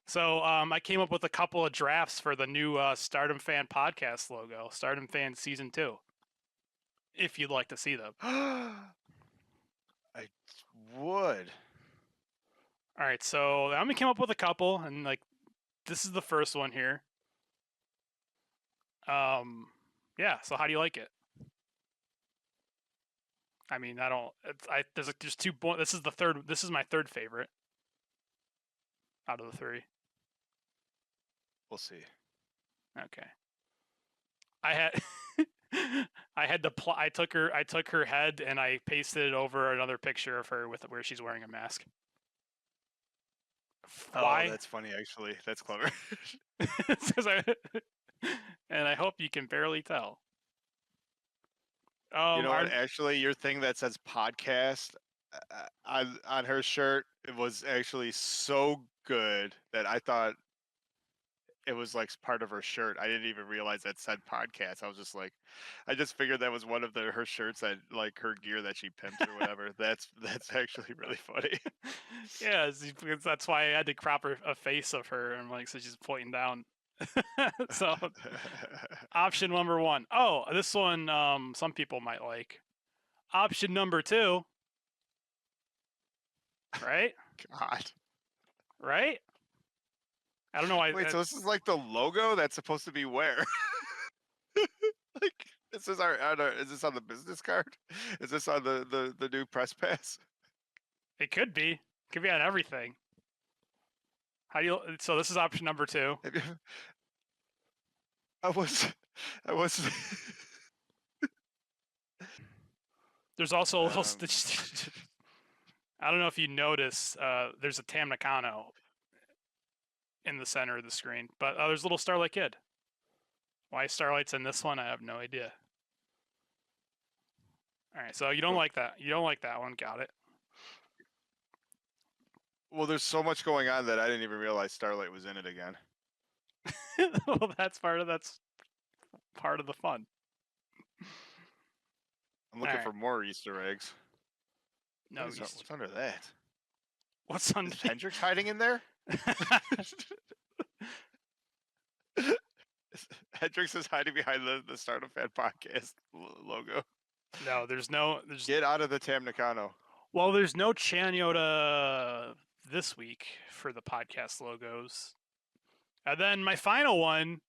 So I came up with a couple of drafts for the new Stardom Fan podcast logo, Stardom Fan Season 2, if you'd like to see them. I would. All right, so I only came up with a couple, and like this is the first one here. Yeah. So how do you like it? I mean, I don't. There's two. This is the third. This is my third favorite out of the three. We'll see. Okay. I had. I had to. I took her head and I pasted it over another picture of her with where she's wearing a mask. Oh, Why? that's funny. Actually, that's clever. And I hope you can barely tell. You know what? Our Actually, your thing that says podcast on her shirt, it was actually so good that I thought it was like part of her shirt. I didn't even realize that said podcast. I was just like, I just figured that was one of her shirts, that like her gear that she pimps or whatever. That's actually really funny. Yeah, that's why I had to crop a face of her, and like so she's pointing down. So option number one. Oh, this one some people might like. Option number two. Right? God. Right? I don't know why. Wait, so this is like the logo that's supposed to be where? Like, this is is this on the business card? Is this on the new press pass? It could be. It could be on everything. How do you? So this is option number two. I was, I was. There's also a little. um, I don't know if you notice. There's a Tam Nakano in the center of the screen, but there's a little Starlight Kid. Why Starlight's in this one, I have no idea. All right, so you don't like that. You don't like that one. Got it. well, there's so much going on that I didn't even realize Starlight was in it again. Well, that's part of the fun. I'm All looking right. for more Easter eggs. No What's under that? What's on? Is Hendrix hiding in there? Hendrix is hiding behind the Stardom Fan podcast logo. No, there's no. There's Get out of the Tam Nakano. well, there's no Chanyota this week for the podcast logos. And then my final one,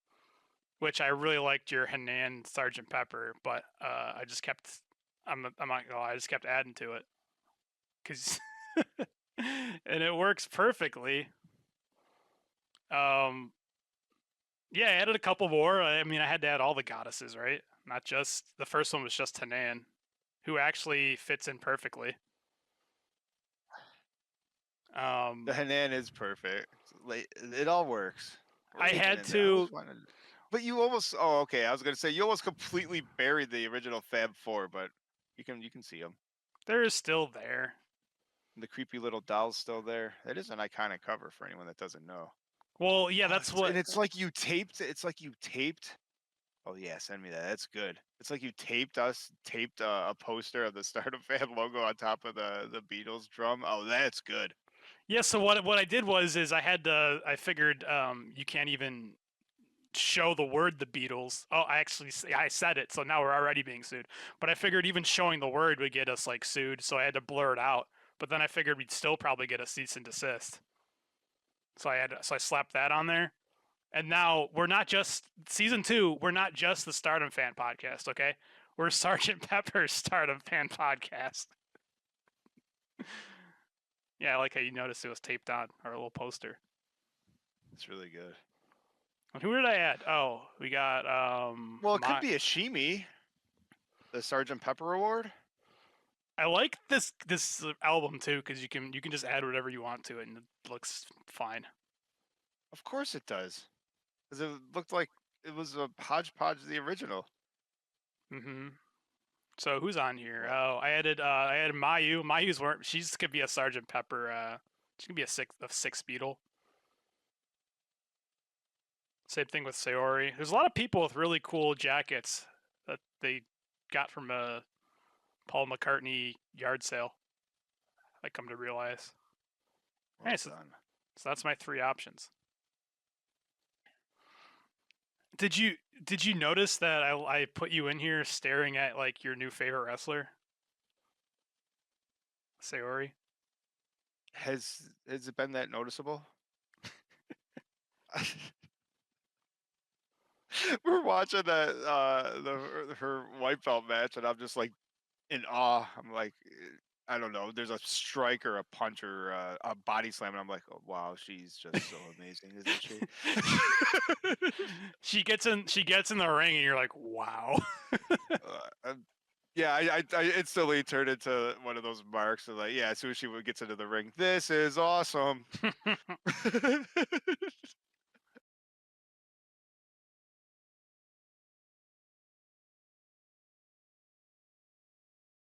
which I really liked your Hanan Sergeant Pepper, but I just kept. I'm not gonna lie. I just kept adding to it because, and it works perfectly. Um, yeah, I added a couple more. I mean, I had to add all the goddesses, right? Not just the first one was just Hanan, who actually fits in perfectly. The Hanan is perfect. It all works. We're I making had in there. to. But you almost. Oh, okay. I was gonna say you almost completely buried the original Fab Four, but you can see them. There is still there. The creepy little doll's still there. That is an iconic cover for anyone that doesn't know. Well, yeah, Oh, that's and what. it's like you taped. It's like you taped. Oh yeah, send me that. That's good. It's like you taped a poster of the Stardom Fan logo on top of the Beatles drum. Oh, that's good. Yeah. So what I did was is I had to. I figured you can't even show the word the Beatles. Oh, I said it, so now we're already being sued. But I figured even showing the word would get us like sued, so I had to blur it out. But then I figured we'd still probably get a cease and desist. So I slapped that on there. And now we're not just season 2, we're not just the Stardom Fan podcast, okay? We're Sergeant Pepper's Stardom Fan podcast. Yeah, I like how you noticed it was taped on our little poster. It's really good. And who did I add? Oh, we got Well, it could be a Shimi, the Sergeant Pepper Award. I like this album too because you can just add whatever you want to it and it looks fine. Of course it does, because it looked like it was a hodgepodge of the original. Mm-hmm. So who's on here? What? Oh, I added Mayu. She's could be a Sergeant Pepper. She could be a six Beetle. Same thing with Sayori. There's a lot of people with really cool jackets that they got from a Paul McCartney yard sale. I come to realize. Well Hey, done. so that's my three options. Did you did you notice that I put you in here staring at like your new favorite wrestler, Sayori? Has it been that noticeable? We're watching that her white belt match, and I'm just like in awe. I'm like, I don't know. There's a strike or a punch or a body slam, and I'm like, oh wow, she's just so amazing, isn't she? She gets in the ring and you're like, wow. Yeah, I instantly turned into one of those marks of like, yeah, as soon as she gets into the ring, this is awesome.